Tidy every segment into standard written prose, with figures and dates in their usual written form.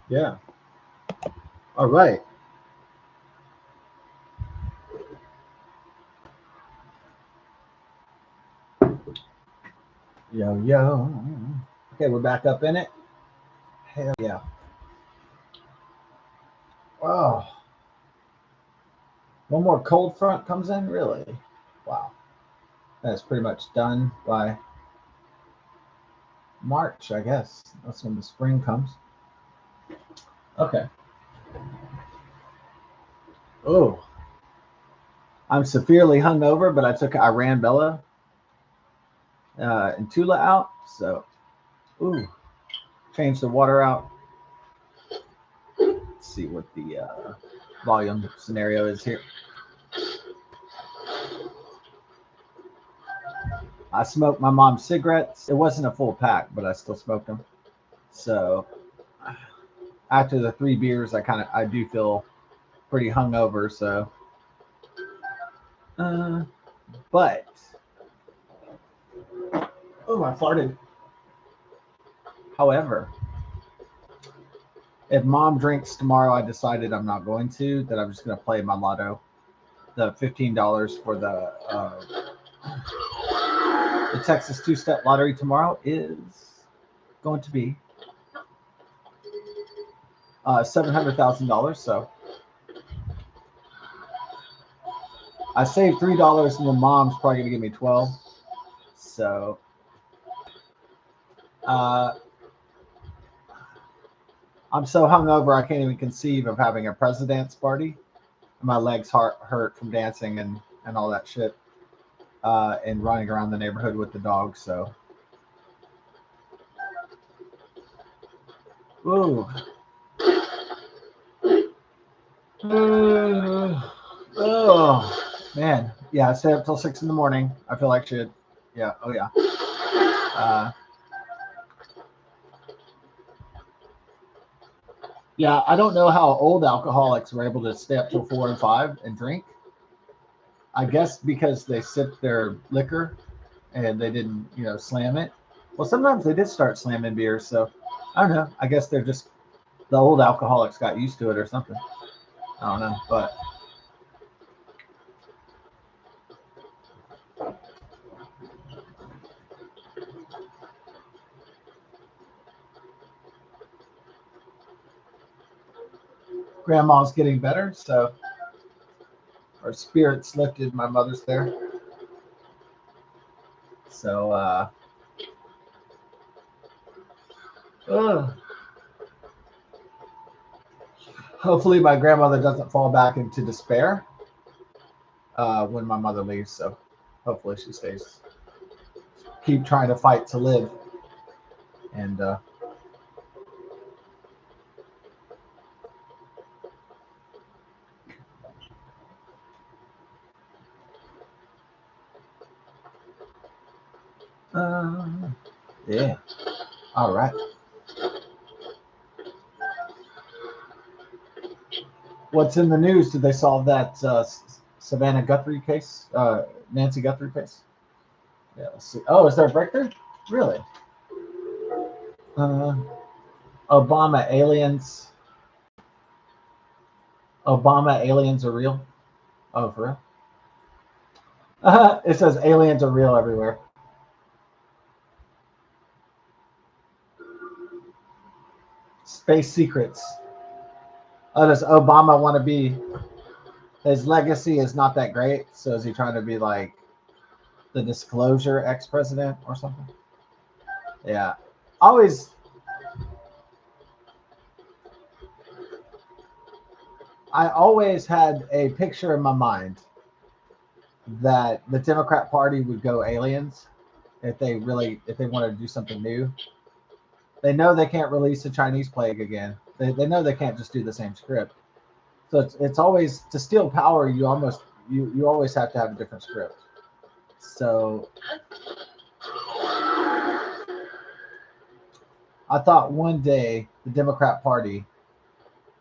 Yeah. All right. Yo, yo. Okay, we're back up in it. Hell yeah. Oh, one more cold front comes in? Really? Wow. That's pretty much done by March, I guess. That's when the spring comes. Okay. Oh, I'm severely hungover, but I took Iran Bella and Tula out. So, ooh, change the water out. Let's see what the volume scenario is here. I smoked my mom's cigarettes. It wasn't a full pack, but I still smoked them. So after the 3 beers, I do feel pretty hungover. So, uh, but oh, I farted. However, if mom drinks tomorrow, I decided I'm not going to. That I'm just going to play my lotto. The $15 for the Texas two-step lottery tomorrow is going to be $700,000. So I saved $3, and the mom's probably going to give me 12. So uh, I'm so hungover I can't even conceive of having a president's party. My legs hurt from dancing and all that shit, and running around the neighborhood with the dog. So, ooh, oh man, yeah. I stay up till 6 in the morning. I feel like shit. Yeah. Oh yeah. Uh, yeah. I don't know how old alcoholics were able to stay up till 4 and 5 and drink. I guess because they sipped their liquor and they didn't, slam it. Well, sometimes they did start slamming beers. So I don't know. I guess they're just the old alcoholics got used to it or something. I don't know, but grandma's getting better, so our spirits lifted. My mother's there, so ugh. Hopefully my grandmother doesn't fall back into despair when my mother leaves. So hopefully she stays. Keep trying to fight to live, and uh, yeah. All right. What's in the news? Did they solve that Savannah Guthrie case? Nancy Guthrie case? Yeah. Let's see. Oh, is there a breakthrough? Really? Uh, Obama aliens. Obama aliens are real. Oh, for real? It says aliens are real everywhere. Space secrets. Oh, does Obama want to be? His legacy is not that great. So is he trying to be like the disclosure ex-president or something? Yeah. Always. I always had a picture in my mind that the Democrat Party would go aliens if they wanted to do something new. They know they can't release the Chinese plague again. They know they can't just do the same script. So it's always to steal power. You always have to have a different script. So I thought one day the Democrat Party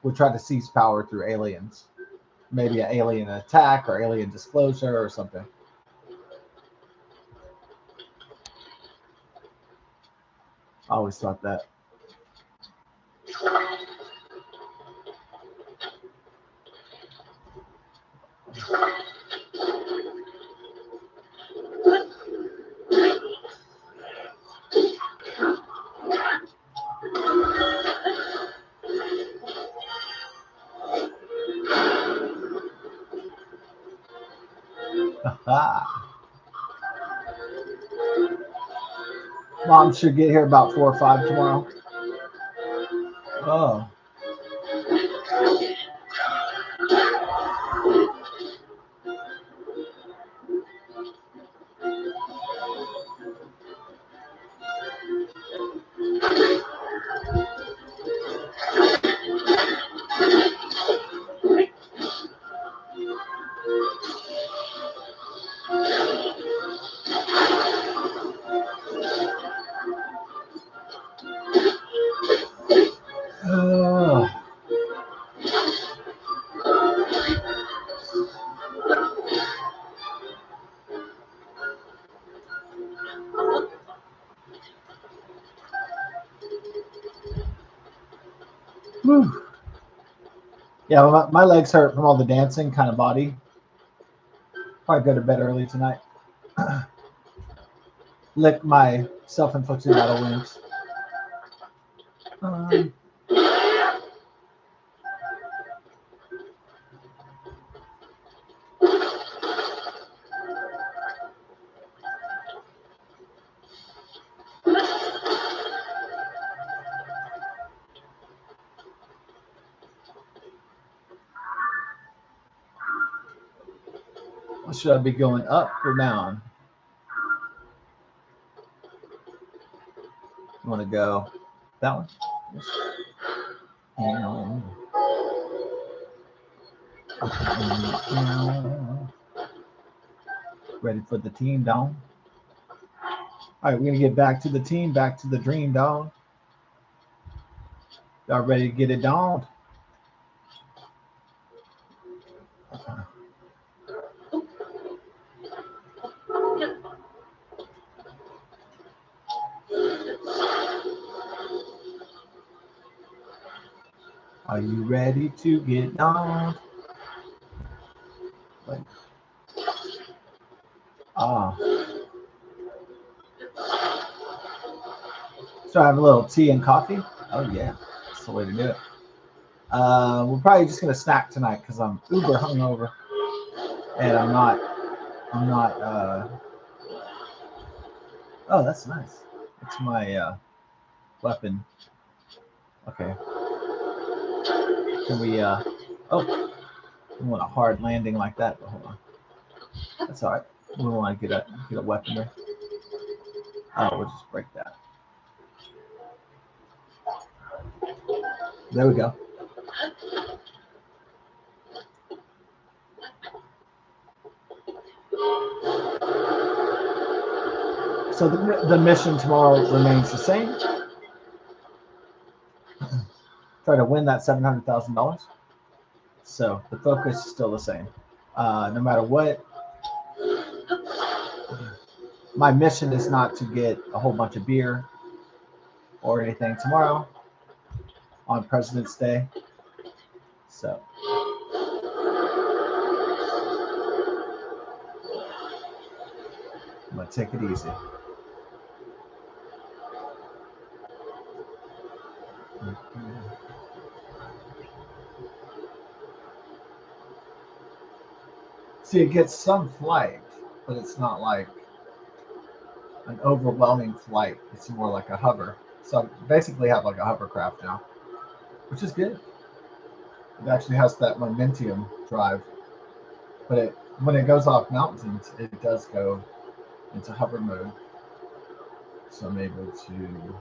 would try to seize power through aliens, maybe an alien attack or alien disclosure or something. I always thought that. Ah, Mom should get here about 4 or 5 tomorrow. Oh. Oh. Whew. Yeah, well, my legs hurt from all the dancing kind of body. Probably go to bed early tonight. Lick my self-inflicted battle wounds. Um, should I be going up or down? You want to go that one? Ready for the team, dog? All right, we're gonna get back to the team, back to the dream, dog. Y'all ready to get it down? Are you ready to get down? Like, ah. So I have a little tea and coffee. Oh yeah, that's the way to do it. We're probably just gonna snack tonight because I'm uber hungover, and I'm not. Oh, that's nice. It's my weapon. Okay. Can we? Oh, we want a hard landing like that. But hold on. That's all right. We want to get a weapon there. Oh, we'll just break that. There we go. So the mission tomorrow remains the same. Try to win that $700,000. So the focus is still the same. No matter what, my mission is not to get a whole bunch of beer or anything tomorrow on President's Day. So I'm gonna take it easy. See, it gets some flight, but it's not like an overwhelming flight. It's more like a hover. So I basically have like a hovercraft now, which is good. It actually has that momentum drive, but when it goes off mountains, it does go into hover mode. So I'm able to.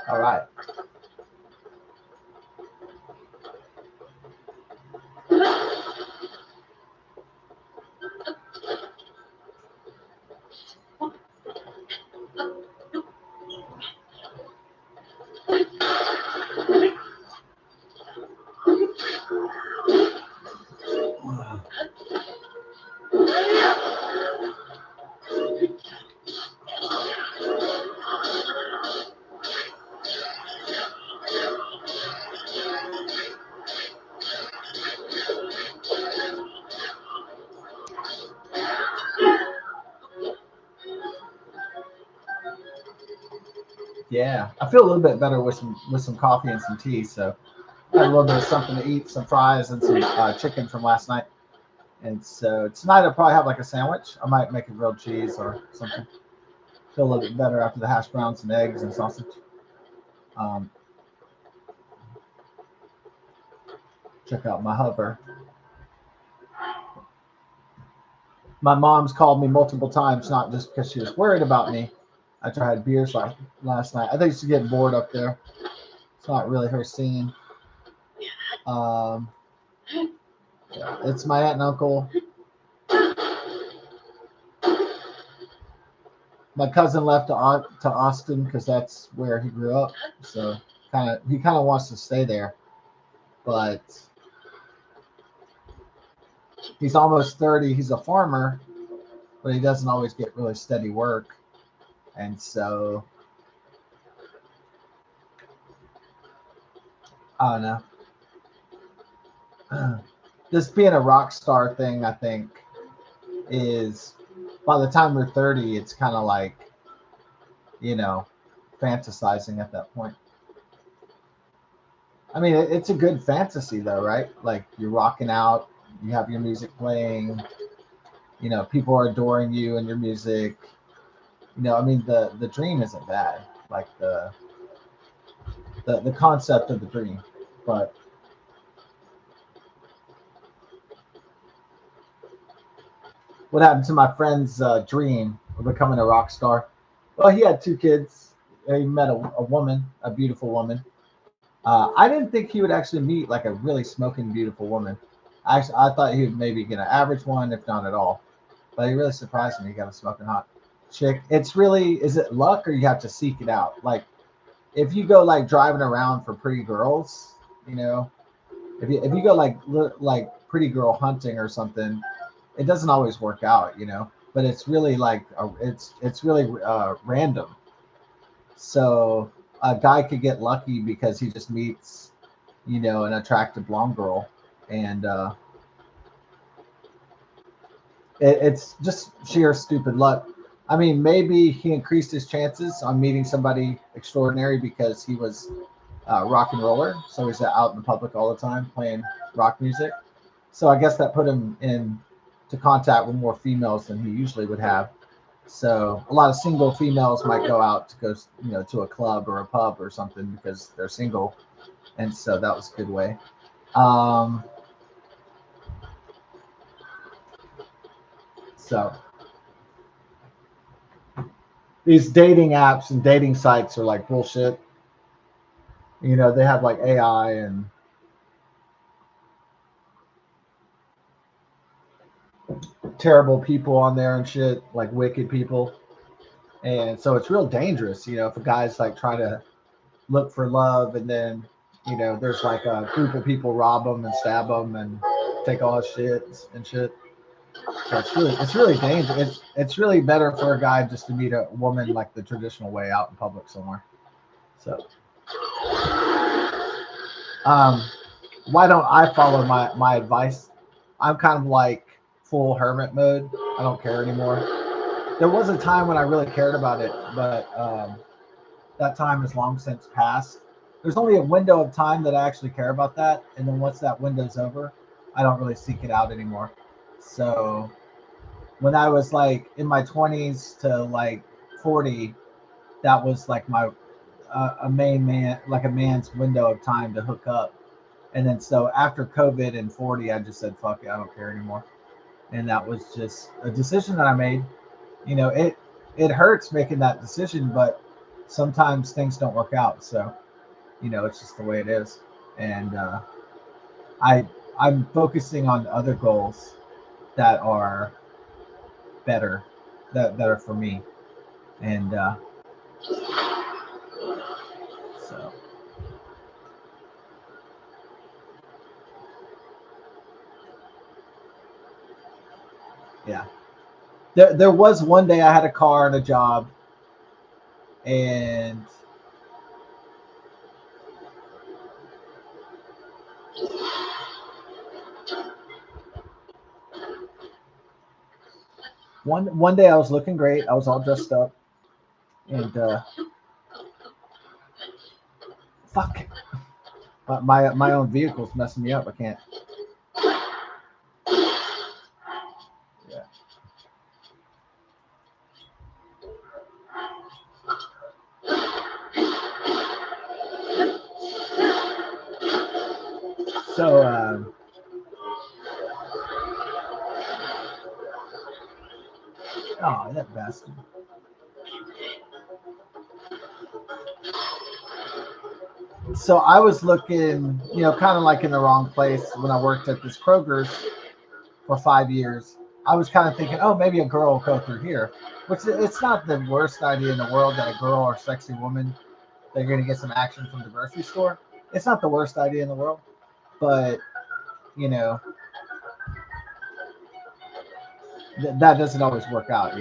All right. Yeah, I feel a little bit better with some coffee and some tea. So I had a little bit of something to eat, some fries and some chicken from last night. And so tonight I'll probably have like a sandwich. I might make a grilled cheese or something. Feel a little bit better after the hash browns and eggs and sausage. Um, check out my hover. My mom's called me multiple times, not just because she was worried about me. After I had beers last night. I think she's getting bored up there. It's not really her scene. Um, yeah, it's my aunt and uncle. My cousin left to Austin because that's where he grew up. So he kind of wants to stay there, but he's almost 30. He's a farmer, but he doesn't always get really steady work, and so I don't know. This being a rock star thing, I think, is by the time we're 30, it's kind of like, you know, fantasizing at that point. I mean, it's a good fantasy though, right? Like you're rocking out, you have your music playing, you know, people are adoring you and your music. You know, I mean, the dream isn't bad, like the concept of the dream. But what happened to my friend's dream of becoming a rock star? Well, he had two kids. He met a woman, a beautiful woman. I didn't think he would actually meet like a really smoking beautiful woman. I thought he would maybe get an average one, if not at all. But he really surprised me. He got a smoking hot chick. It's really, is it luck or you have to seek it out? Like if you go like driving around for pretty girls, you know, if you go like pretty girl hunting or something, it doesn't always work out, you know. But it's really like it's really random. So a guy could get lucky because he just meets, you know, an attractive blonde girl, and it's just sheer stupid luck. I mean, maybe he increased his chances on meeting somebody extraordinary because he was a rock and roller, so he's out in the public all the time playing rock music. So I guess that put him in to contact with more females than he usually would have. So a lot of single females might go out to go, you know, to a club or a pub or something because they're single, and so that was a good way. Um, so these dating apps and dating sites are like bullshit. You know, they have like AI and terrible people on there and shit, like wicked people. And so it's real dangerous, you know, if a guy's like trying to look for love and then, you know, there's like a group of people rob him and stab him and take all his shit and shit. So it's really dangerous. It's really better for a guy just to meet a woman like the traditional way out in public somewhere. So um why don't I follow my advice? I'm kind of like full hermit mode. I don't care anymore. There was a time when I really cared about it, but that time has long since passed. There's only a window of time that I actually care about that, and then once that window's over, I don't really seek it out anymore. So when I was like in my 20s to like 40, that was like my a main man, like a man's window of time to hook up. And then so after COVID and 40, I just said fuck it, I don't care anymore. And that was just a decision that I made. You know, it hurts making that decision, but sometimes things don't work out. So you know, it's just the way it is. And I I'm focusing on other goals that are better, that are for me. And so yeah, there was one day I had a car and a job, and one day I was looking great. I was all dressed up, and Fuck. My own vehicle's messing me up. I can't. Yeah. So, oh, that bastard. So I was looking, kind of like in the wrong place when I worked at this Kroger's for 5 years. I was kind of thinking, oh, maybe a girl will go through here, which it's not the worst idea in the world that a girl or sexy woman, they're going to get some action from the grocery store. It's not the worst idea in the world, but you know that doesn't always work out.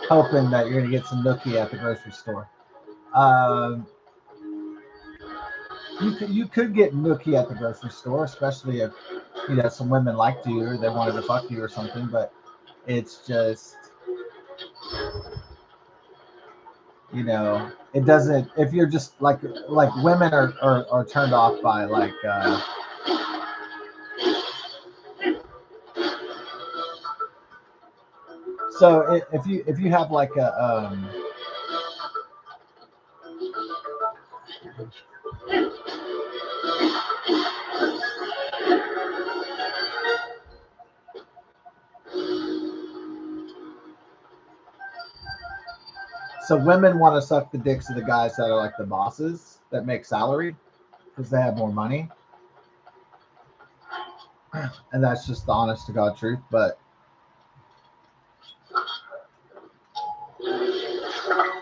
Hoping that you're going to get some nookie at the grocery store. Um, you could get nookie at the grocery store, especially if some women liked you or they wanted to fuck you or something. But it's just it doesn't. If you're just like women are turned off by so if you have like a so women want to suck the dicks of the guys that are like the bosses that make salary because they have more money, and that's just the honest to God truth. But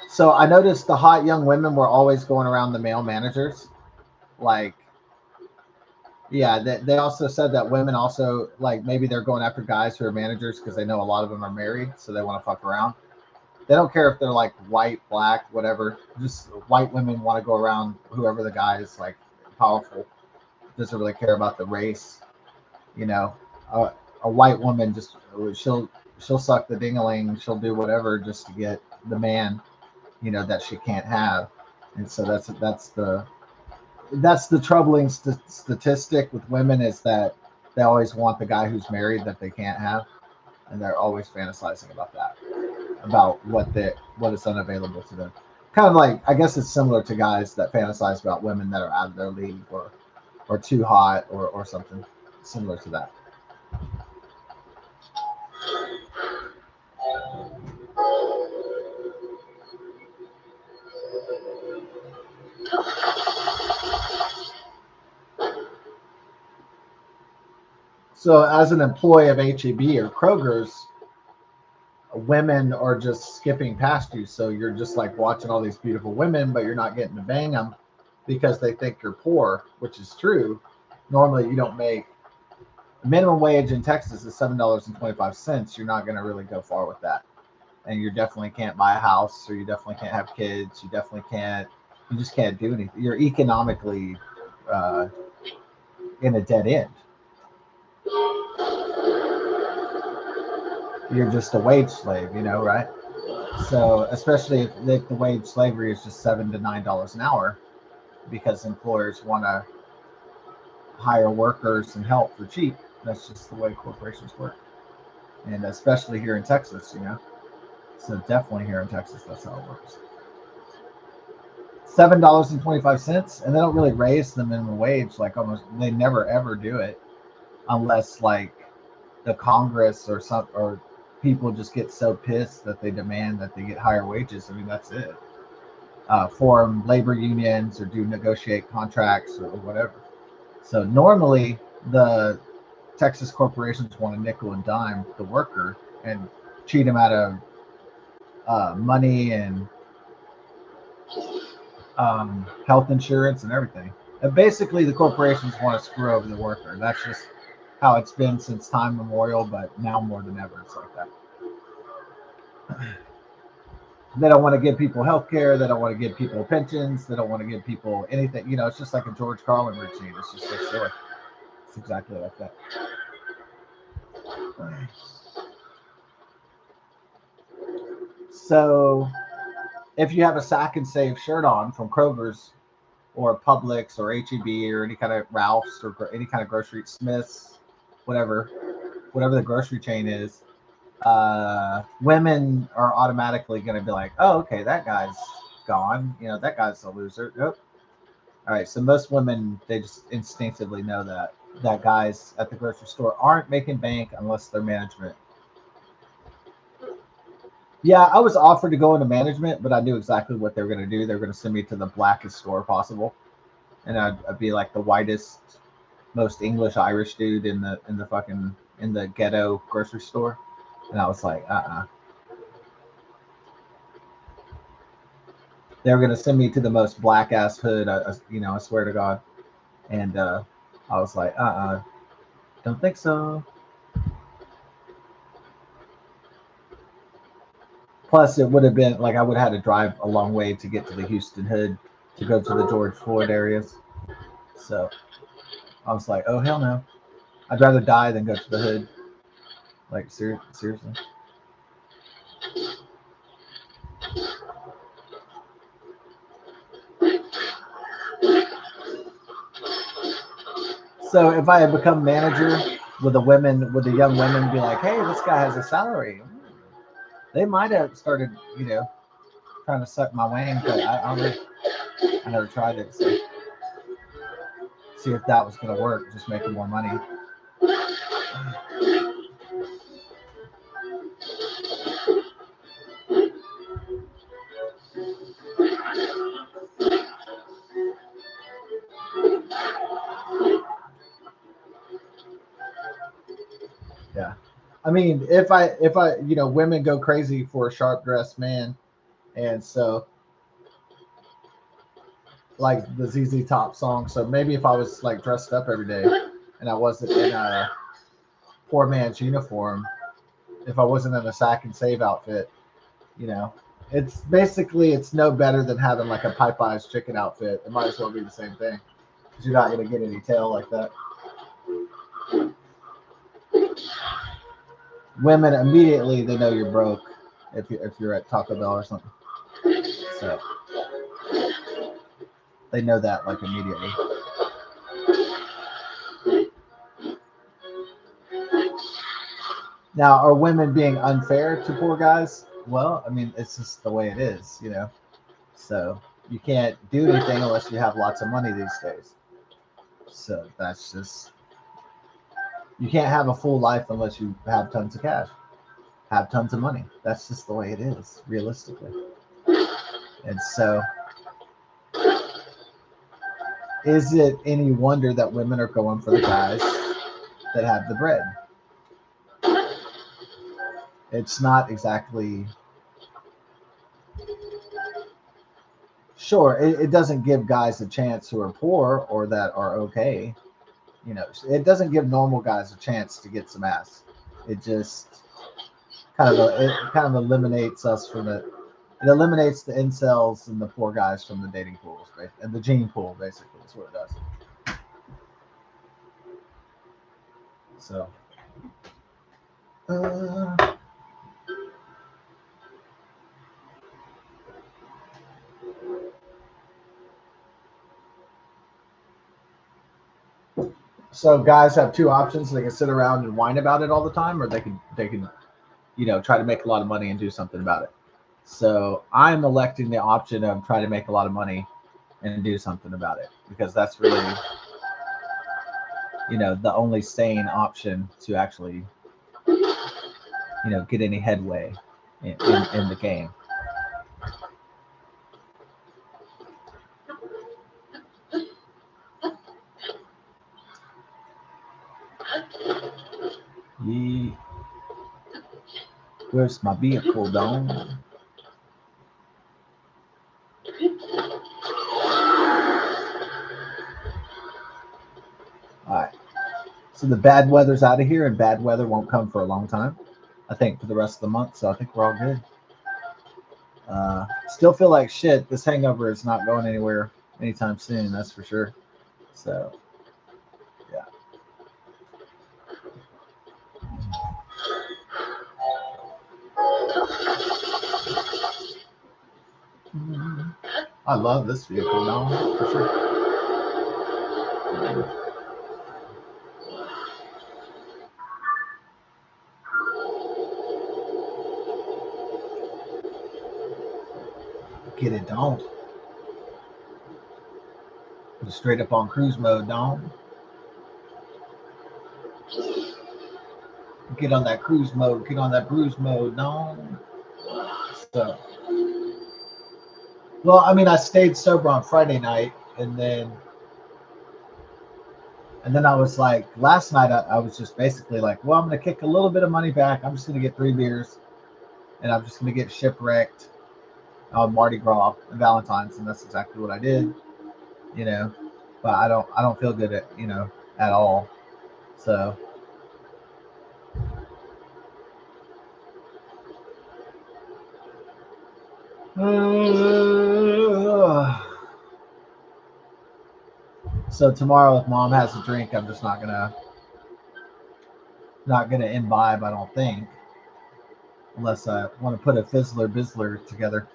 so I noticed the hot young women were always going around the male managers. Like, yeah, they also said that women also, like, maybe they're going after guys who are managers because they know a lot of them are married, so they want to fuck around. They don't care if they're like white, black, whatever. Just white women want to go around whoever the guy is, like, powerful. Doesn't really care about the race. You know, a white woman just she'll suck the ding-a-ling. She'll do whatever just to get the man, that she can't have. And so that's the troubling statistic with women, is that they always want the guy who's married that they can't have, and they're always fantasizing about that, about what is unavailable to them. Kind of like, I guess it's similar to guys that fantasize about women that are out of their league or too hot or something similar to that. So as an employee of HEB or Kroger's, women are just skipping past you. So you're just like watching all these beautiful women, but you're not getting to bang them because they think you're poor, which is true. Normally, you don't make minimum wage in Texas is $7.25. You're not going to really go far with that, and you definitely can't buy a house, or you definitely can't have kids. You definitely can't. You just can't do anything. You're economically uh, in a dead end. You're just a wage slave, right? So, especially if the wage slavery is just $7 to $9 an hour, because employers want to hire workers and help for cheap. That's just the way corporations work, and especially here in Texas. So definitely here in Texas, that's how it works. $7.25, and they don't really raise the minimum wage. Like, almost, they never ever do it unless like the Congress or people just get so pissed that they demand that they get higher wages. I mean, that's it. Form labor unions or do negotiate contracts or whatever. So normally the Texas corporations want to nickel and dime the worker and cheat him out of money and health insurance and everything. And basically, the corporations want to screw over the worker. That's just how it's been since time memorial, but now more than ever, it's like that. They don't want to give people health care. They don't want to give people pensions. They don't want to give people anything. It's just like a George Carlin routine. It's just so silly. It's exactly like that. So if you have a Sack and Save shirt on from Kroger's, or Publix or HEB or any kind of Ralph's or any kind of grocery, Smith's, whatever, whatever the grocery chain is, women are automatically going to be like, oh, okay, that guy's gone. You know, that guy's a loser. Nope. All right. So most women, they just instinctively know that guys at the grocery store aren't making bank unless they're management. Yeah, I was offered to go into management, but I knew exactly what they were going to do. They were going to send me to the blackest store possible, and I'd be like the whitest, most English Irish dude in the fucking in the ghetto grocery store, and I was like, They were going to send me to the most black ass hood, I swear to God, and I was like, don't think so. Plus, it would have been like I would have had to drive a long way to get to the Houston hood to go to the George Floyd areas. So I was like, oh hell no, I'd rather die than go to the hood. Like seriously. So if I had become manager, would the young women be like, hey, this guy has a salary? They might have started, trying to suck my wang, but I never tried it. So see if that was gonna work, just making more money. Yeah. I mean, if I women go crazy for a sharp dressed man, and so like the ZZ Top song. So maybe if I was like dressed up every day and I wasn't in a poor man's uniform, if I wasn't in a sack and save outfit, you know, it's no better than having like a Popeye's chicken outfit. It might as well be the same thing because you're not going to get any tail like that. Women immediately they know you're broke if you're at Taco Bell or something. So they know that like immediately. Now, are women being unfair to poor guys? Well, I mean, it's just the way it is. So you can't do anything unless you have lots of money these days. So that's just you can't have a full life unless you have tons of cash, have tons of money. That's just the way it is, realistically. And so, is it any wonder that women are going for the guys that have the bread? It's not exactly sure. It doesn't give guys a chance who are poor or that are okay. It doesn't give normal guys a chance to get some ass. It just it kind of eliminates us from it. It eliminates the incels and the poor guys from the dating pools and the gene pool. Basically, is what it does. So, uh, so guys have two options. They can sit around and whine about it all the time, or they can try to make a lot of money and do something about it. So I'm electing the option of trying to make a lot of money and do something about it because that's really the only sane option to actually get any headway in the game. Yeah. Where's my vehicle, Don? All right. So the bad weather's out of here, and bad weather won't come for a long time. I think for the rest of the month. So I think we're all good. Still feel like shit. This hangover is not going anywhere anytime soon. That's for sure. So yeah. I love this vehicle now, for sure. Get it, don't. Straight up on cruise mode, don't. Get on that cruise mode. Get on that cruise mode, don't. So, well, I mean, I stayed sober on Friday night, and then I was like, last night I was just basically like, well, I'm gonna kick a little bit of money back. I'm just gonna get 3 beers, and I'm just gonna get shipwrecked on Mardi Gras and Valentine's, and that's exactly what I did. You know, but I don't feel good at all. So, so tomorrow, if Mom has a drink, I'm just not gonna imbibe. I don't think, unless I want to put a fizzler bizzler together.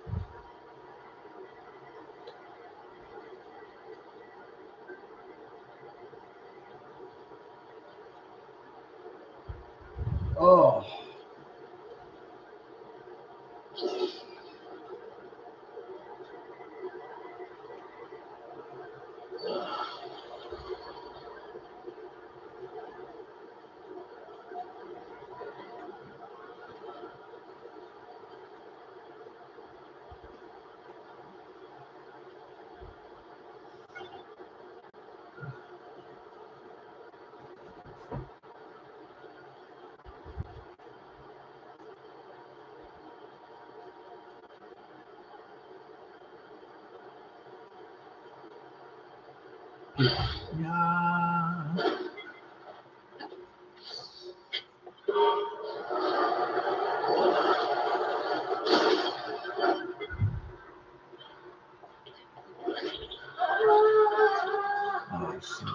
Oh, yeah. Oh, shit.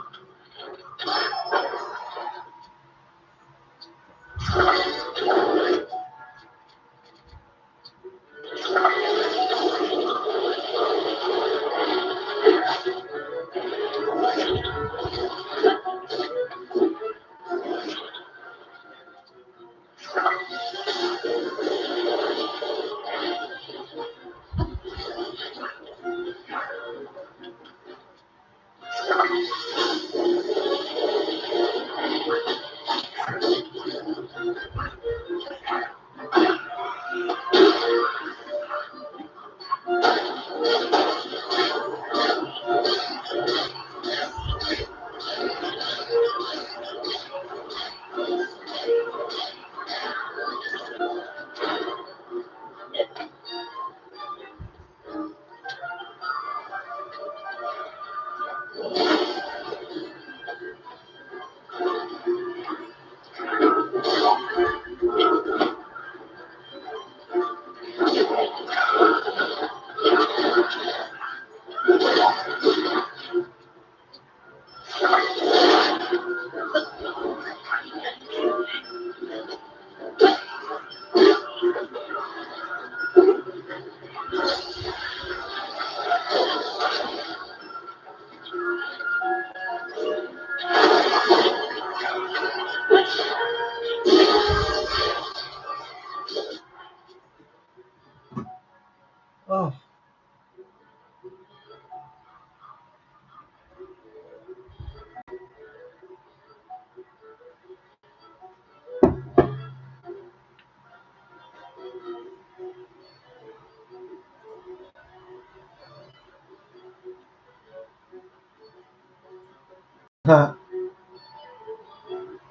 Oh,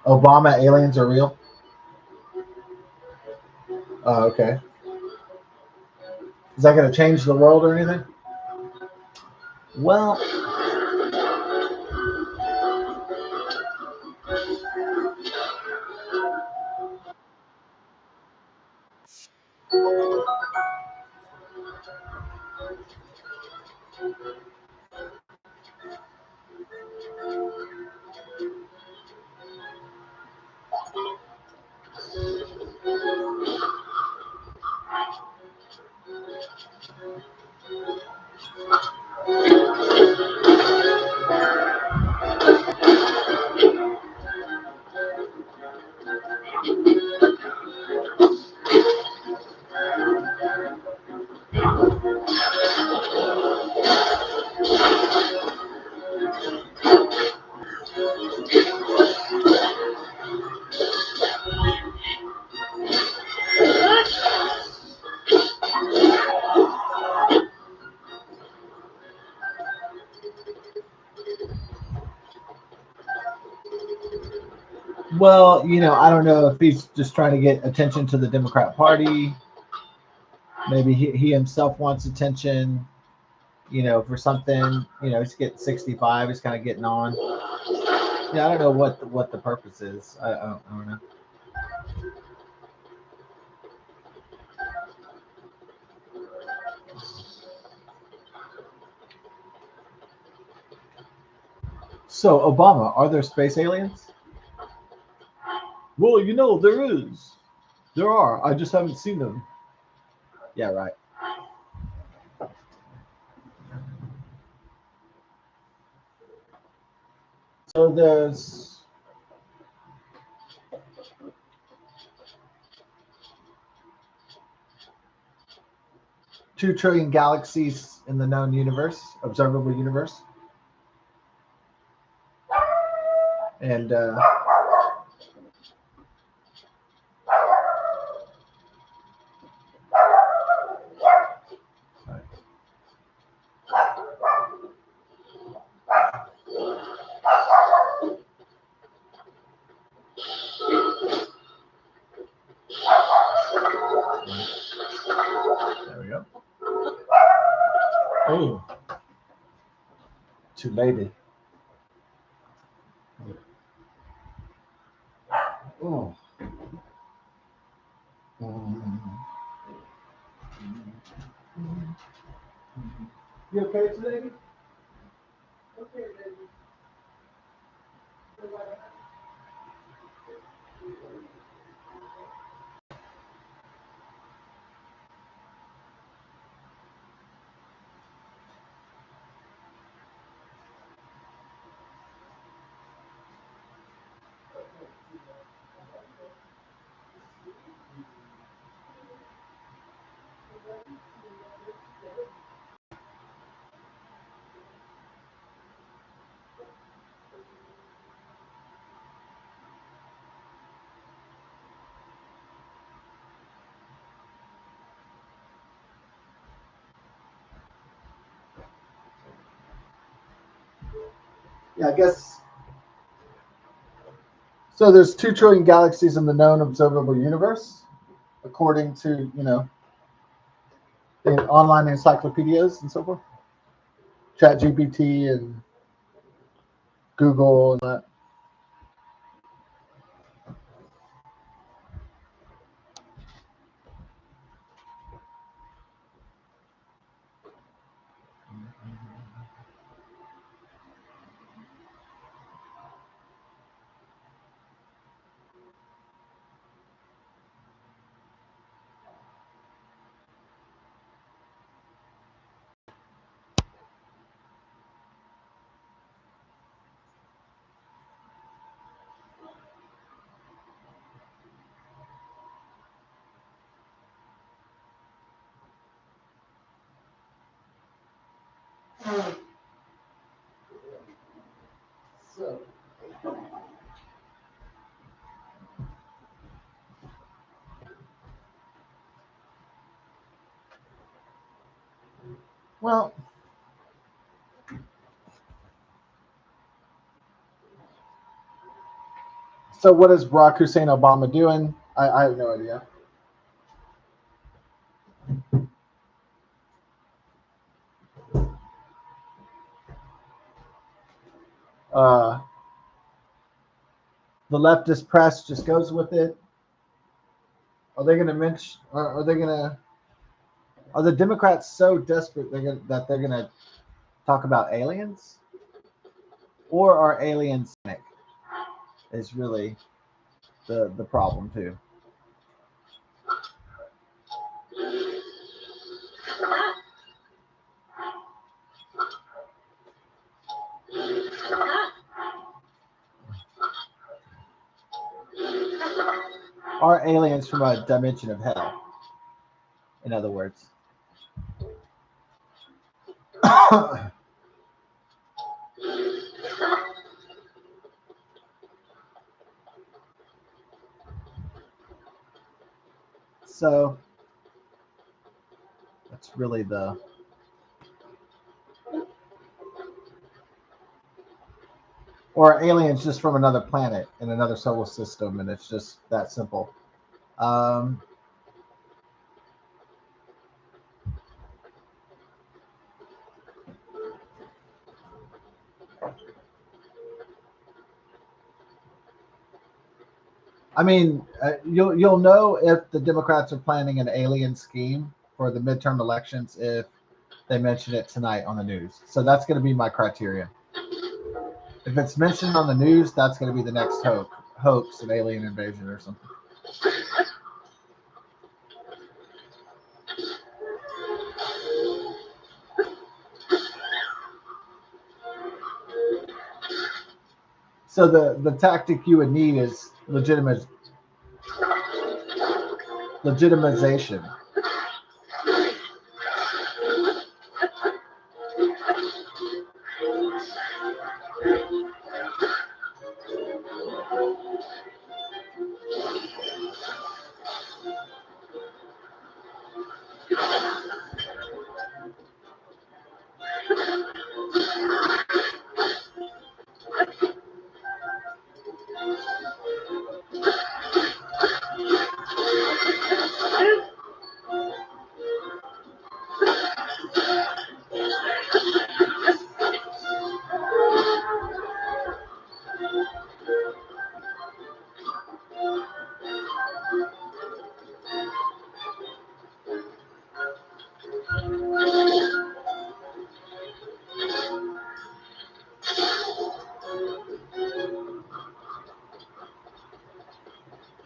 Obama aliens are real. Oh, okay. Is that going to change the world or anything? Well, Well, I don't know if he's just trying to get attention to the Democrat Party. Maybe he himself wants attention, for something. He's getting 65. He's kind of getting on. Yeah, I don't know what the purpose is. I don't know. So, Obama, are there space aliens? Well, there is. There are. I just haven't seen them. Yeah, right. So there's 2 trillion galaxies in the known universe, observable universe, and there we go. Oh, too lady. Oh. You okay today? Okay, baby. Yeah, I guess. So there's 2 trillion galaxies in the known observable universe, according to in online encyclopedias and so forth. ChatGPT and Google and that. So, well, so what is Barack Hussein Obama doing? I have no idea. Uh, the leftist press just goes with it. Are they going to mention? Are they going to? Are the Democrats so desperate that they're going to talk about aliens, or are aliens panic? Is really the problem too. Are aliens from a dimension of hell? In other words. So that's really or aliens just from another planet in another solar system, and it's just that simple. Um, I mean, you'll know if the Democrats are planning an alien scheme for the midterm elections if they mention it tonight on the news. So that's going to be my criteria. If it's mentioned on the news, that's going to be the next hoax, an alien invasion or something. So the tactic you would need is legitimization.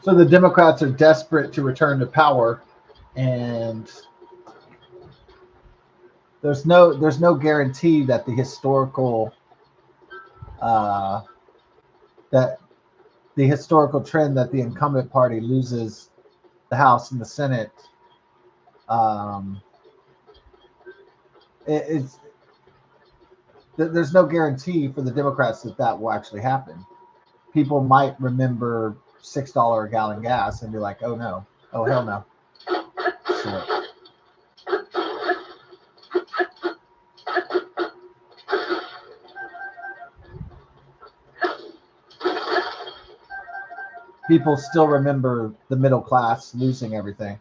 So the Democrats are desperate to return to power, and there's no guarantee that the uh, that historical trend that the incumbent party loses the House and the Senate. Um, it's there's no guarantee for the Democrats that that will actually happen. People might remember $6 a gallon gas and be like, "Oh no, oh hell no." So people still remember the middle class losing everything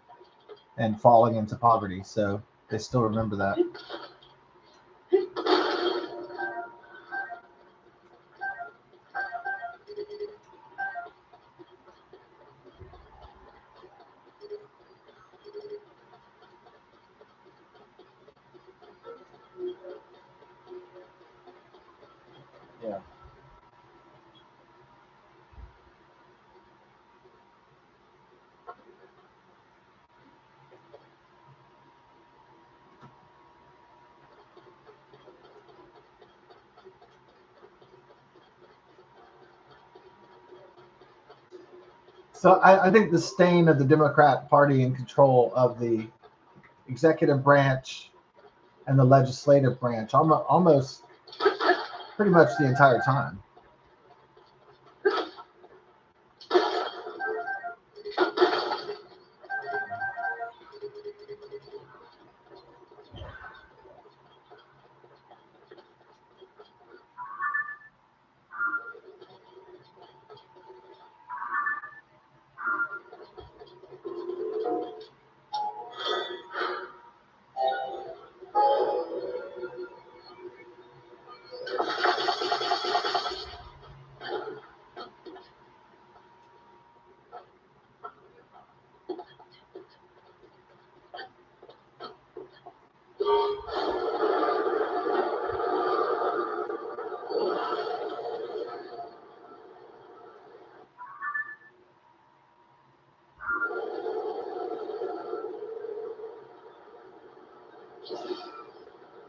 and falling into poverty, so they still remember that. Yeah. So I think the stain of the Democrat Party in control of the executive branch and the legislative branch almost pretty much the entire time.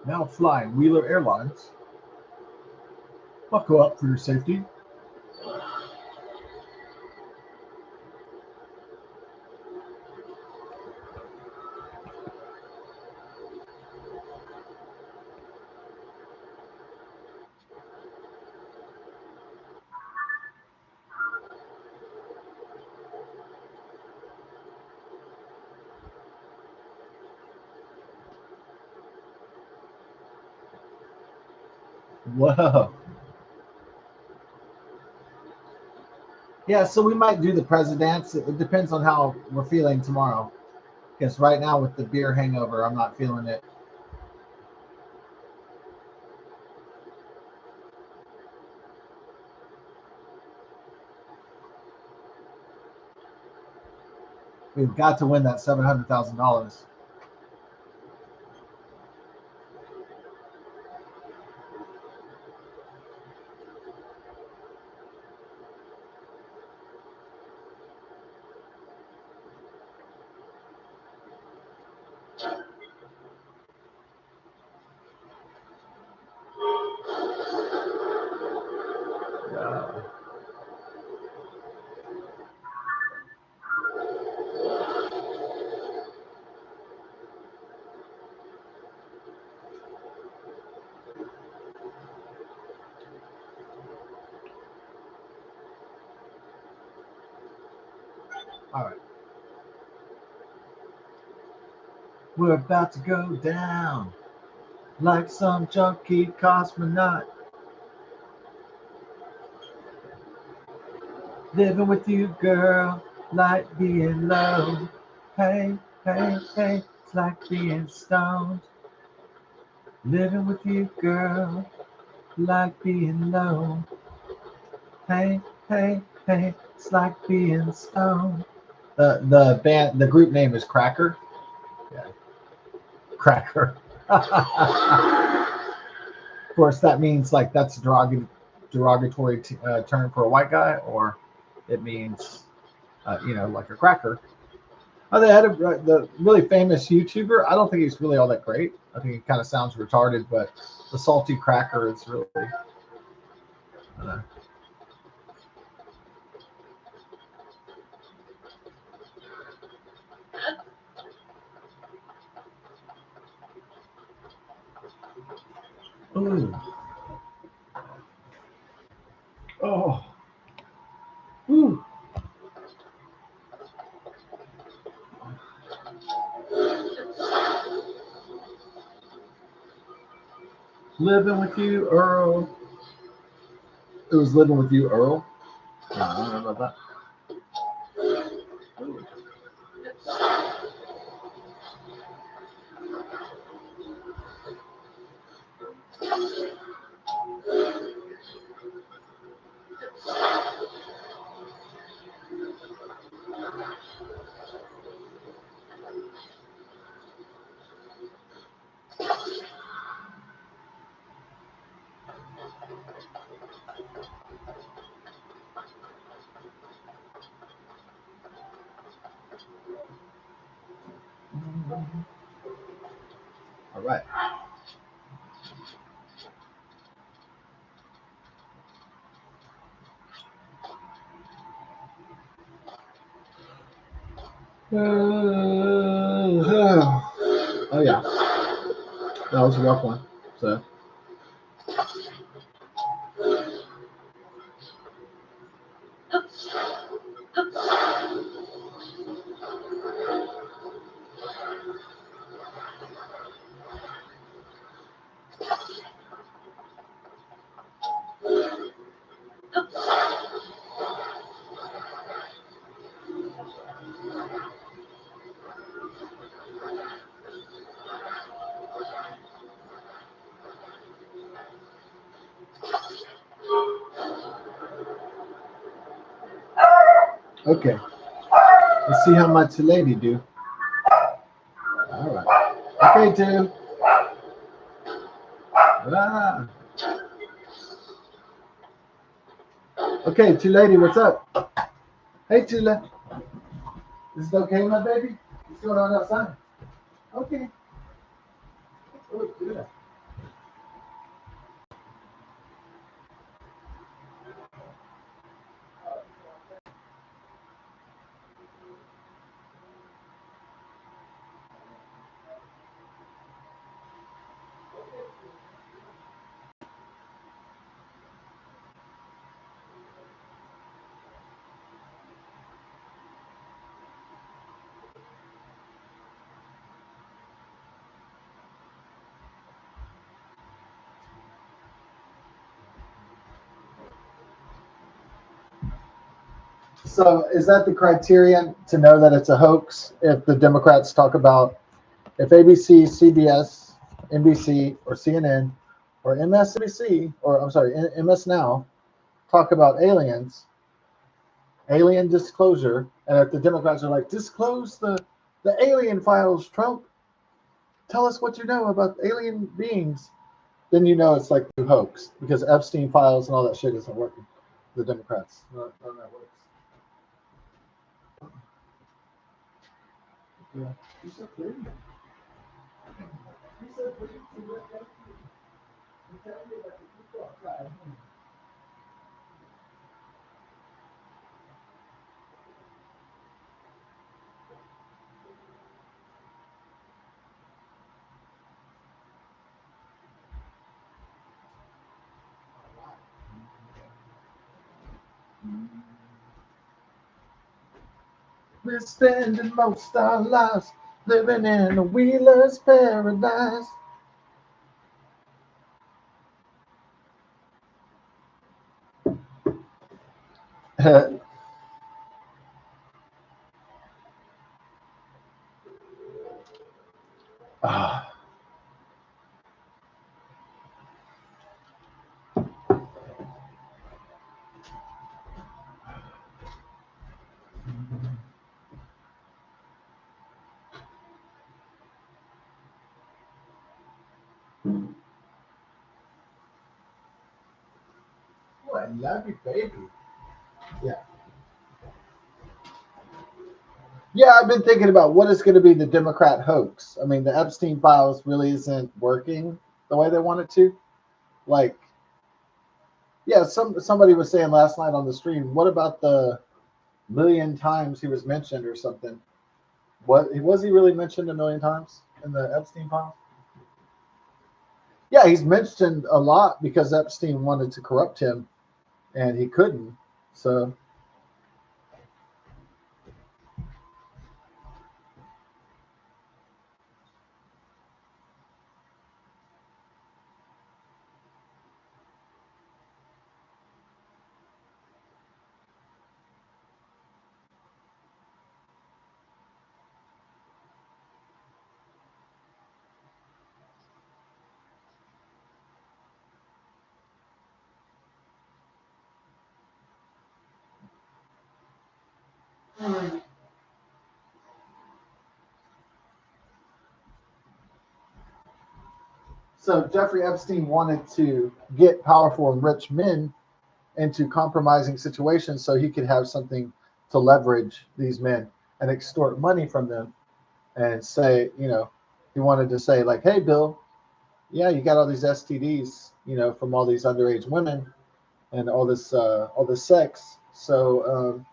Now flying Wheeler Airlines. Buckle up for your safety. Whoa. Yeah, so we might do the presidents. It depends on how we're feeling tomorrow. Because right now with the beer hangover, I'm not feeling it. We've got to win that $700,000. Uh, all right, we're about to go down like some junkie cosmonaut. Living with you, girl, like being low. Hey, hey, hey, it's like being stoned. Living with you, girl, like being low. Hey, hey, hey, it's like being stoned. The group name is Cracker. Yeah, Cracker. Of course, that means like that's a derogatory term for a white guy, or it means like a cracker. Oh, they had the really famous YouTuber. I don't think he's really all that great. I think he kind of sounds retarded, but the salty cracker is really. Uh, ooh, oh, ooh. Living with you, Earl. It was living with you, Earl. No, I don't know about that. All right. Oh yeah, that was a rough one. So okay, let's see how much the lady do. All right. Okay, two. Ah. Okay, two lady, what's up? Hey, Tula. Is it okay, my baby? What's going on outside? Okay. Oh, Tula. So is that the criterion to know that it's a hoax? If the Democrats talk about, if ABC, CBS, NBC, or CNN, or MSNBC, or I'm sorry, MS Now, talk about aliens, alien disclosure, and if the Democrats are like, disclose the alien files, Trump, tell us what you know about alien beings, then you know it's like a hoax because Epstein files and all that shit isn't working. The Democrats, none of that works. Yeah. You're so pretty. You're so pretty. You tell me about the people outside. We're spending most our lives living in a wheeler's paradise. Ah, oh, I love you, baby. Yeah. Yeah, I've been thinking about what is going to be the Democrat hoax. I mean, the Epstein files really isn't working the way they want it to. Like, yeah, somebody was saying last night on the stream, what about the million times he was mentioned or something? What was he really mentioned a million times in the Epstein files? Yeah, he's mentioned a lot because Epstein wanted to corrupt him and he couldn't. So so Jeffrey Epstein wanted to get powerful and rich men into compromising situations so he could have something to leverage these men and extort money from them and say, he wanted to say like, hey, Bill, yeah, you got all these STDs, from all these underage women and all this sex. So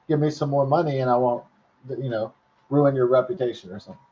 give me some more money and I won't, ruin your reputation or something.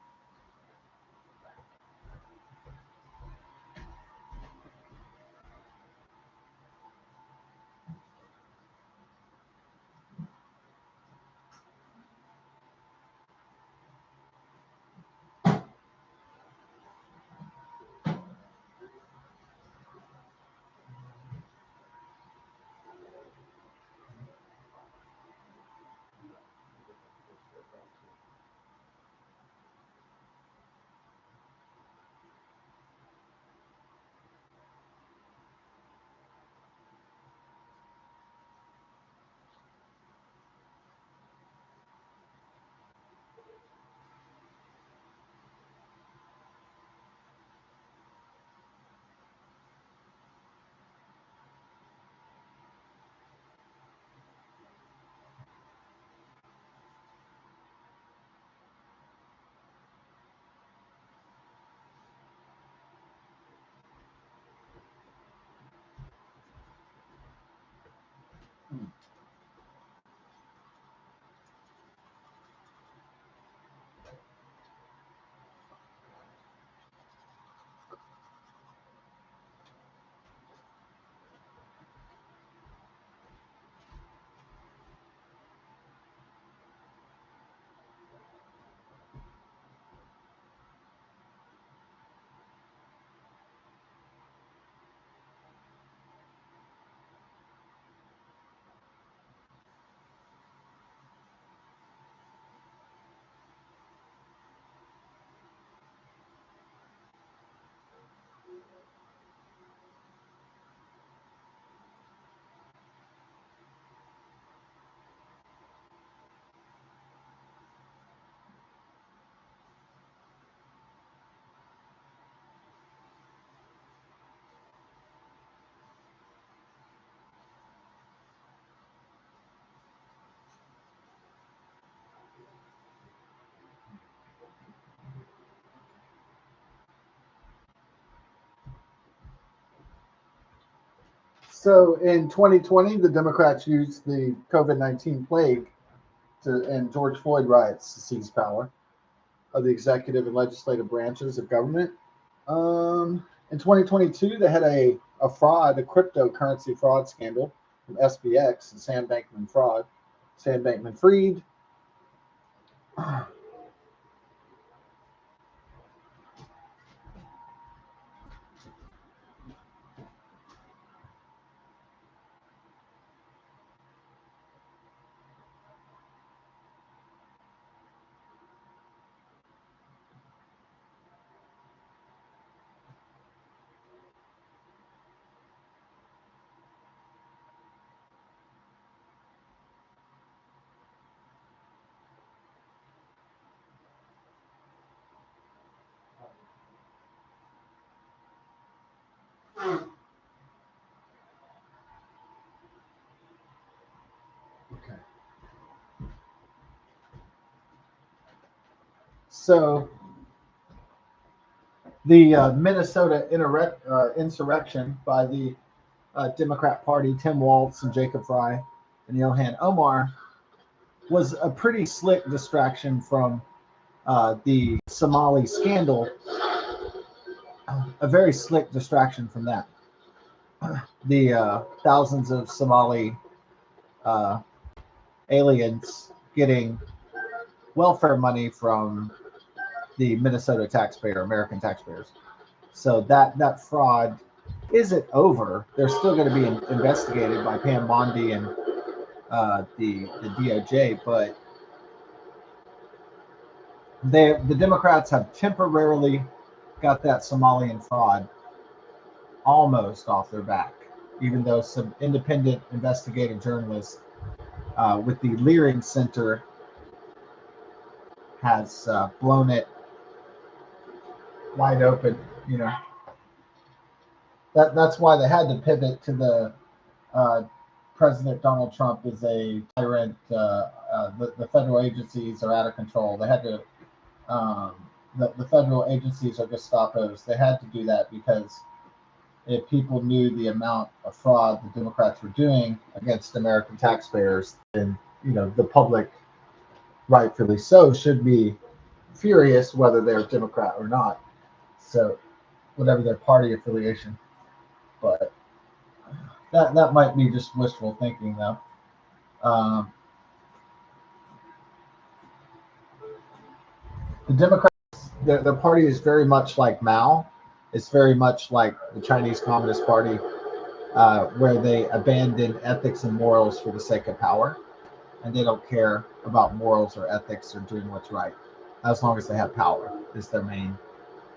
So in 2020, the Democrats used the COVID-19 plague and George Floyd riots to seize power of the executive and legislative branches of government. In 2022, they had a fraud, a cryptocurrency fraud scandal from SBX and Sam Bankman fraud. Sam Bankman Fried. Okay. So the Minnesota insurrection by the Democrat Party, Tim Walz and Jacob Fry and Ilhan Omar, was a pretty slick distraction from the Somali scandal, a very slick distraction from that. The thousands of Somali uh, aliens getting welfare money from the Minnesota taxpayer, American taxpayers. So that fraud isn't over. They're still going to be investigated by Pam Bondi and the DOJ, but the Democrats have temporarily got that Somalian fraud almost off their back, even though some independent investigative journalists with the Leering Center has blown it wide open. You know, that's why they had to pivot to the President Donald Trump is a tyrant. The federal agencies are out of control. They had to. Um, the federal agencies are Gestapos. They had to do that because if people knew the amount of fraud the Democrats were doing against American taxpayers, then the public, rightfully so, should be furious whether they're Democrat or not. So whatever their party affiliation, but that might be just wishful thinking though. Um, the Democrats, their party is very much like Mao. It's very much like the Chinese Communist Party, where they abandon ethics and morals for the sake of power, and they don't care about morals or ethics or doing what's right, as long as they have power. Is their main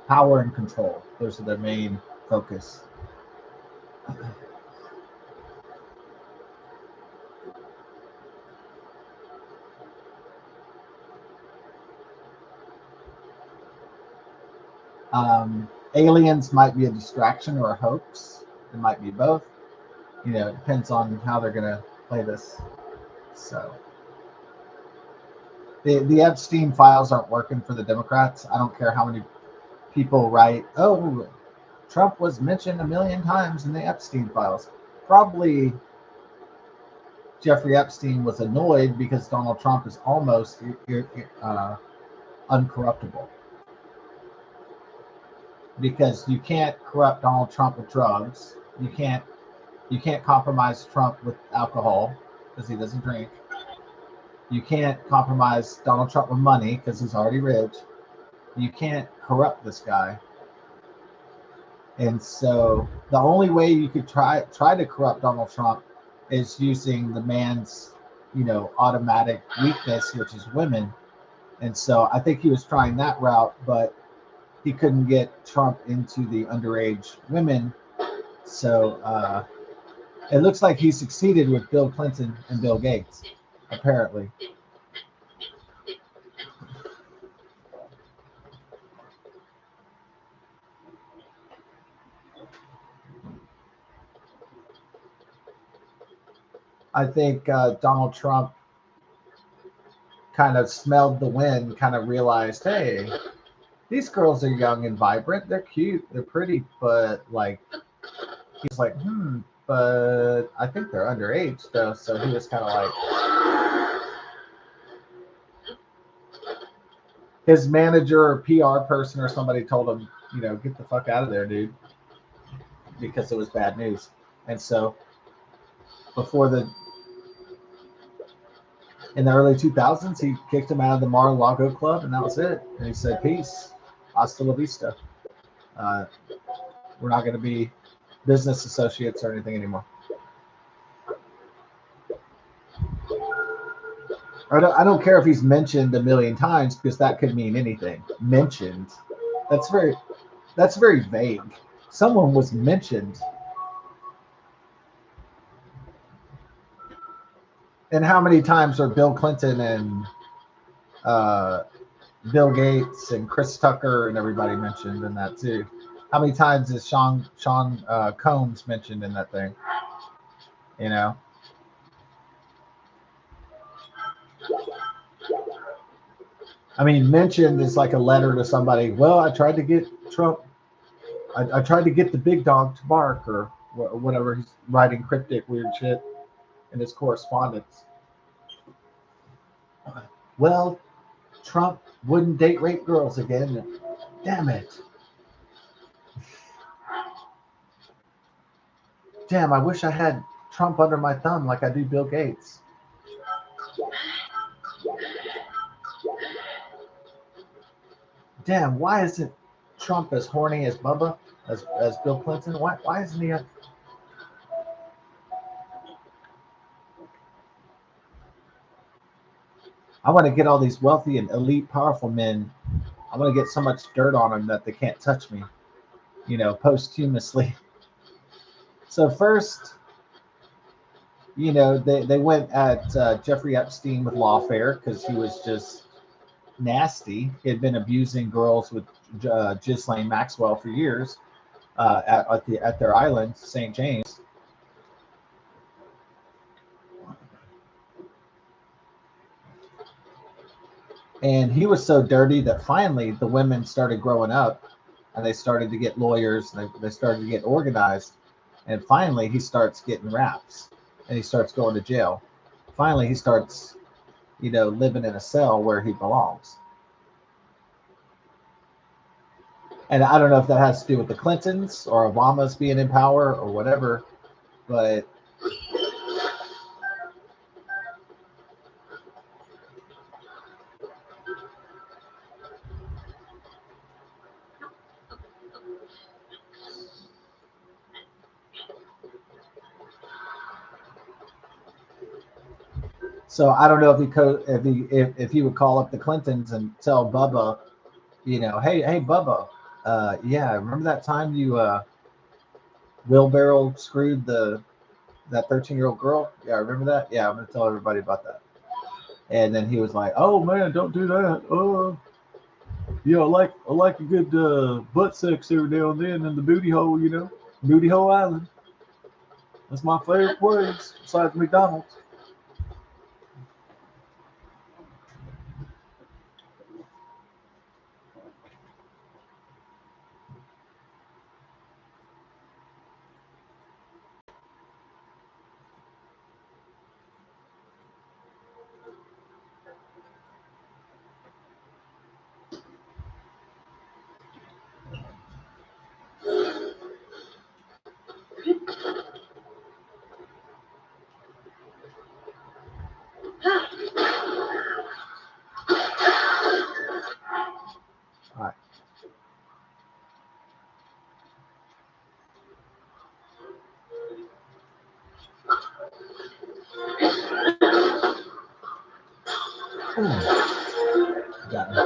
power and control. Those are their main focus. Aliens might be a distraction or a hoax. It might be both. It depends on how they're going to play this. So the Epstein files aren't working for the Democrats. I don't care how many people write, oh, Trump was mentioned a million times in the Epstein files. Probably Jeffrey Epstein was annoyed because Donald Trump is almost uncorruptible. Because you can't corrupt Donald Trump with drugs. You can't compromise Trump with alcohol because he doesn't drink. You can't compromise Donald Trump with money because he's already rich. You can't corrupt this guy. And so the only way you could try to corrupt Donald Trump is using the man's, automatic weakness, which is women. And so I think he was trying that route, but he couldn't get Trump into the underage women. So it looks like he succeeded with Bill Clinton and Bill Gates, apparently. I think Donald Trump kind of smelled the wind, kind of realized, hey, these girls are young and vibrant. They're cute. They're pretty. But he's like, but I think they're underage though. So he was kind of like, his manager or PR person or somebody told him, get the fuck out of there, dude, because it was bad news. And so before in the early 2000s, he kicked him out of the Mar-a-Lago club, and that was it. And he said, peace, hasta la vista. We're not going to be business associates or anything anymore. I don't care if he's mentioned a million times, because that could mean anything. Mentioned. That's very vague. Someone was mentioned. And how many times are Bill Clinton and Bill Gates and Chris Tucker and everybody mentioned in that too? How many times is Sean Combs mentioned in that thing? I mean, mentioned is like a letter to somebody. Well, I tried to get Trump. I tried to get the big dog to bark, or whatever. He's writing cryptic weird shit in his correspondence. Well, Trump wouldn't date rape girls again. Damn it. Damn, I wish I had Trump under my thumb like I do Bill Gates. Damn, why isn't Trump as horny as Bubba, as Bill Clinton? Why isn't he? I want to get all these wealthy and elite, powerful men. I want to get so much dirt on them that they can't touch me, posthumously. So first, they went at Jeffrey Epstein with lawfare because he was just nasty. He had been abusing girls with Ghislaine Maxwell for years at their island, St. James. And he was so dirty that finally the women started growing up, and they started to get lawyers, and they started to get organized. And finally he starts getting raps, and he starts going to jail. Finally he starts, living in a cell where he belongs. And I don't know if that has to do with the Clintons or Obama's being in power or whatever, but so I don't know if he would call up the Clintons and tell Bubba, hey Bubba, yeah, remember that time you wheelbarrow screwed that 13-year-old girl? Yeah, remember that? Yeah, I'm gonna tell everybody about that. And then he was like, oh man, don't do that. I like a good butt sex every now and then in the booty hole, Booty Hole Island. That's my favorite place besides McDonald's. All right. Got me.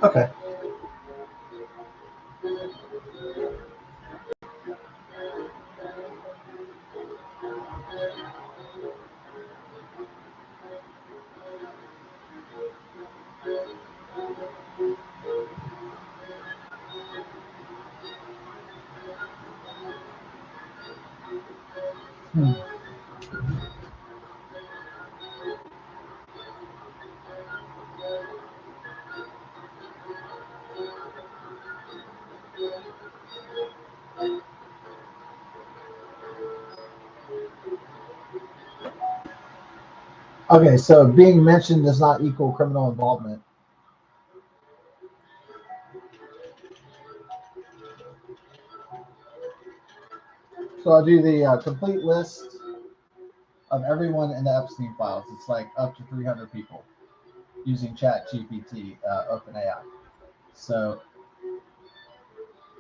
Okay. Okay, so being mentioned does not equal criminal involvement. So I'll do the complete list of everyone in the Epstein files. It's like up to 300 people using Chat GPT, OpenAI. So,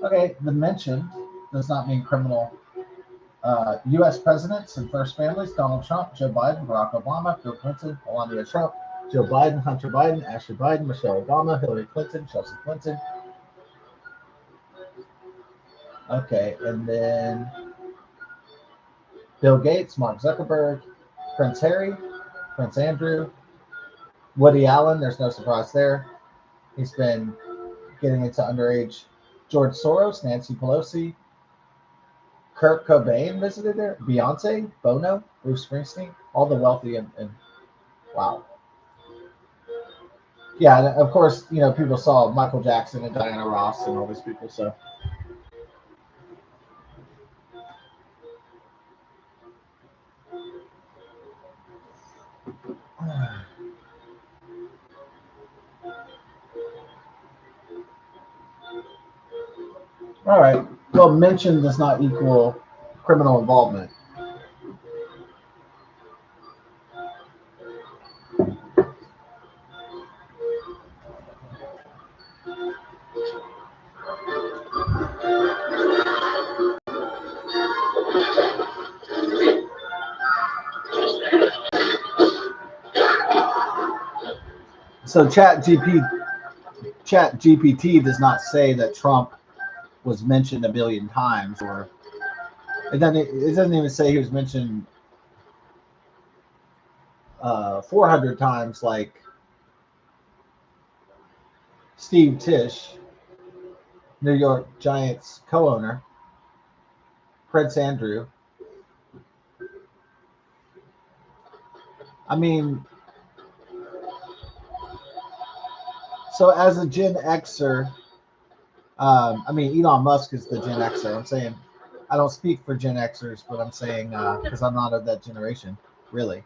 okay, the mentioned does not mean criminal. U.S. presidents and first families: Donald Trump, Joe Biden, Barack Obama, Bill Clinton, Melania Trump, Joe Biden, Hunter Biden, Ashley Biden, Michelle Obama, Hillary Clinton, Chelsea Clinton. Okay, and then Bill Gates, Mark Zuckerberg, Prince Harry, Prince Andrew, Woody Allen. There's no surprise there. He's been getting into underage. George Soros, Nancy Pelosi, Kurt Cobain visited there, Beyonce, Bono, Bruce Springsteen, all the wealthy and wow. Yeah, and of course, people saw Michael Jackson and Diana Ross and all these people. So, all right. Well, mention does not equal criminal involvement. So, Chat GPT does not say that Trump was mentioned a billion times, or it doesn't even say he was mentioned 400 times like Steve Tisch, New York Giants co-owner, Prince Andrew. I mean, so as a Gen Xer, Elon Musk is the Gen Xer. I'm saying I don't speak for Gen Xers, but I'm saying because I'm not of that generation, really.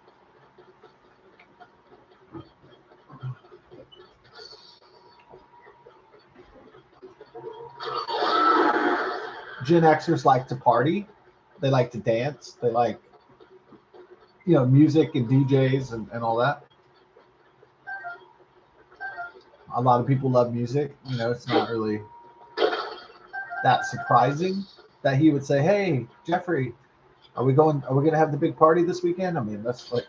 Gen Xers like to party. They like to dance. They like, music and DJs and all that. A lot of people love music. It's not really that surprising that he would say, "Hey, Jeffrey, are we going to have the big party this weekend?" I mean, that's like.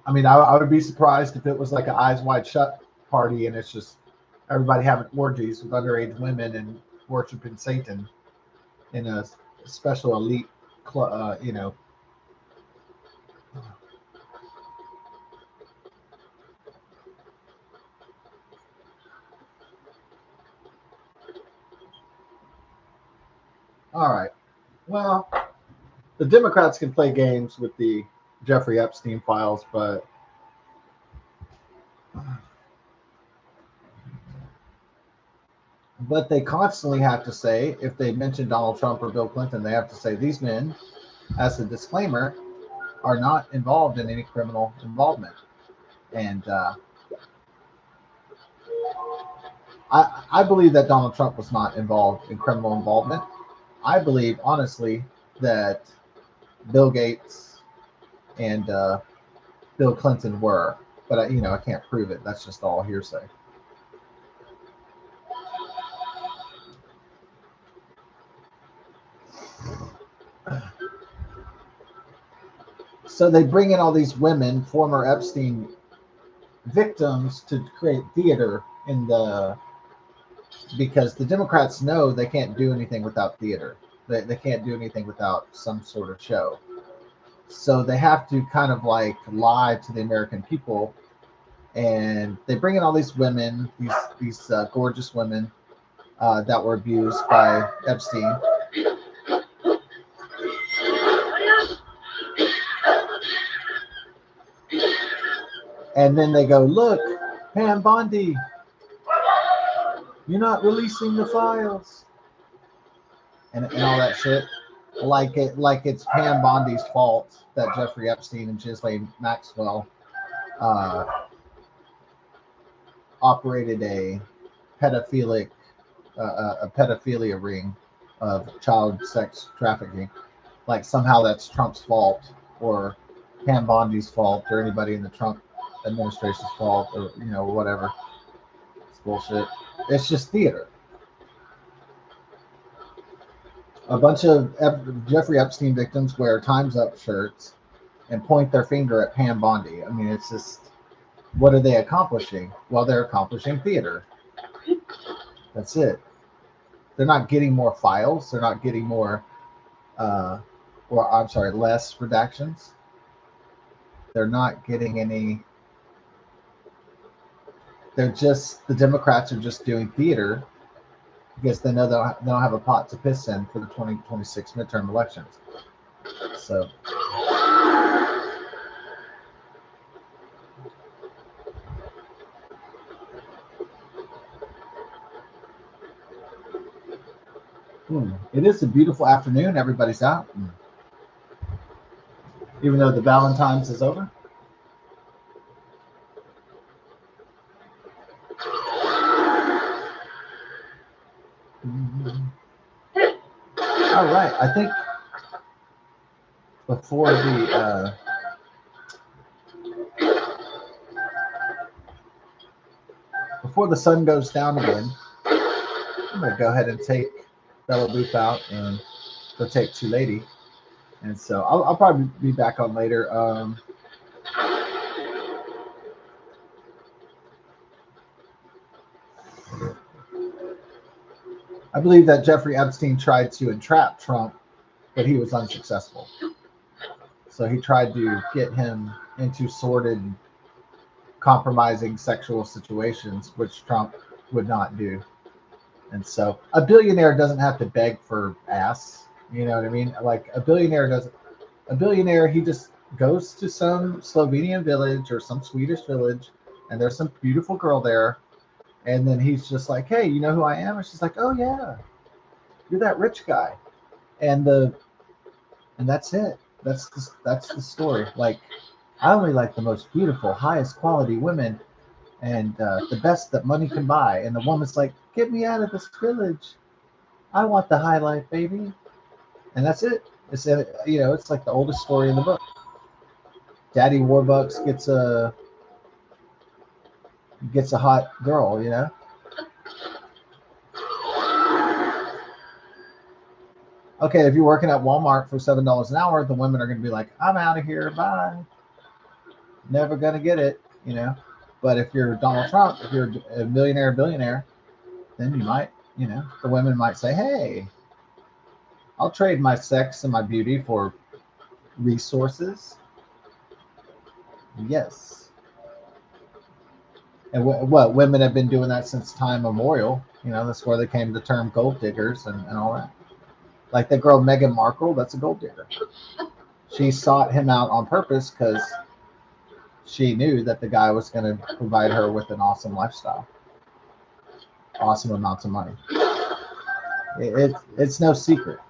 I mean, I would be surprised if it was like an Eyes Wide Shut party and it's just everybody having orgies with underage women and worshiping Satan in a special elite club. All right. Well, the Democrats can play games with the Jeffrey Epstein files, but they constantly have to say, if they mention Donald Trump or Bill Clinton, they have to say these men, as a disclaimer, are not involved in any criminal involvement. And I believe that Donald Trump was not involved in criminal involvement. I believe, honestly, that Bill Gates and Bill Clinton were, but I can't prove it. That's just all hearsay. So they bring in all these women, former Epstein victims, to create theater because the Democrats know they can't do anything without theater. They can't do anything without some sort of show. So they have to kind of like lie to the American people, and they bring in all these women, these gorgeous women that were abused by Epstein. And then they go, look, Pam Bondi, you're not releasing the files, and all that shit. Like it's Pam Bondi's fault that Jeffrey Epstein and Ghislaine Maxwell operated a pedophilic a pedophilia ring of child sex trafficking. Like somehow that's Trump's fault, or Pam Bondi's fault, or anybody in the Trump administration's fault, or whatever. It's bullshit. It's just theater. A bunch of Jeffrey Epstein victims wear Time's Up shirts and point their finger at Pam Bondi. I mean, it's just, what are they accomplishing? Well, they're accomplishing theater. That's it. They're not getting more files. They're not getting more, less redactions. They're not getting any. The Democrats are just doing theater because they know they don't have a pot to piss in for the 2026 midterm elections. So. It is a beautiful afternoon. Everybody's out. Even though the Valentine's is over. All right. I think before the sun goes down again, I'm going to go ahead and take Bella Boop out and go take Two Lady. And so I'll probably be back on later. I believe that Jeffrey Epstein tried to entrap Trump, but he was unsuccessful. So he tried to get him into sordid, compromising sexual situations, which Trump would not do. And so a billionaire doesn't have to beg for ass. You know what I mean? Like a billionaire doesn't. A billionaire, he just goes to some Slovenian village or some Swedish village, and there's some beautiful girl there, and then he's just like, "Hey, you know who I am?" And she's like, "Oh yeah, you're that rich guy," and that's it. That's the story. Like, I only like the most beautiful, highest quality women, and the best that money can buy. And the woman's like, "Get me out of this village. I want the high life, baby." And that's it. It's it's like the oldest story in the book. Daddy Warbucks gets a hot girl, Okay, if you're working at Walmart for $7 an hour, the women are going to be like, "I'm out of here, bye. Never gonna get it," But if you're Donald Trump, if you're a millionaire, billionaire, then you might, the women might say, "Hey, I'll trade my sex and my beauty for resources." Yes. And what women have been doing that since time immemorial. That's where they came to the term gold diggers and all that. Like the girl Meghan Markle, that's a gold digger. She sought him out on purpose because she knew that the guy was going to provide her with an awesome lifestyle, awesome amounts of money. It's no secret.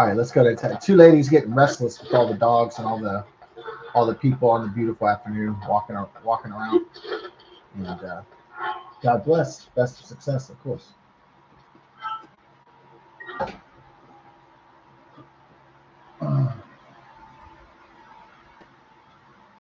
right, let's go to two ladies getting restless with all the dogs and all the people on the beautiful afternoon walking around. And God bless. Best of success, of course.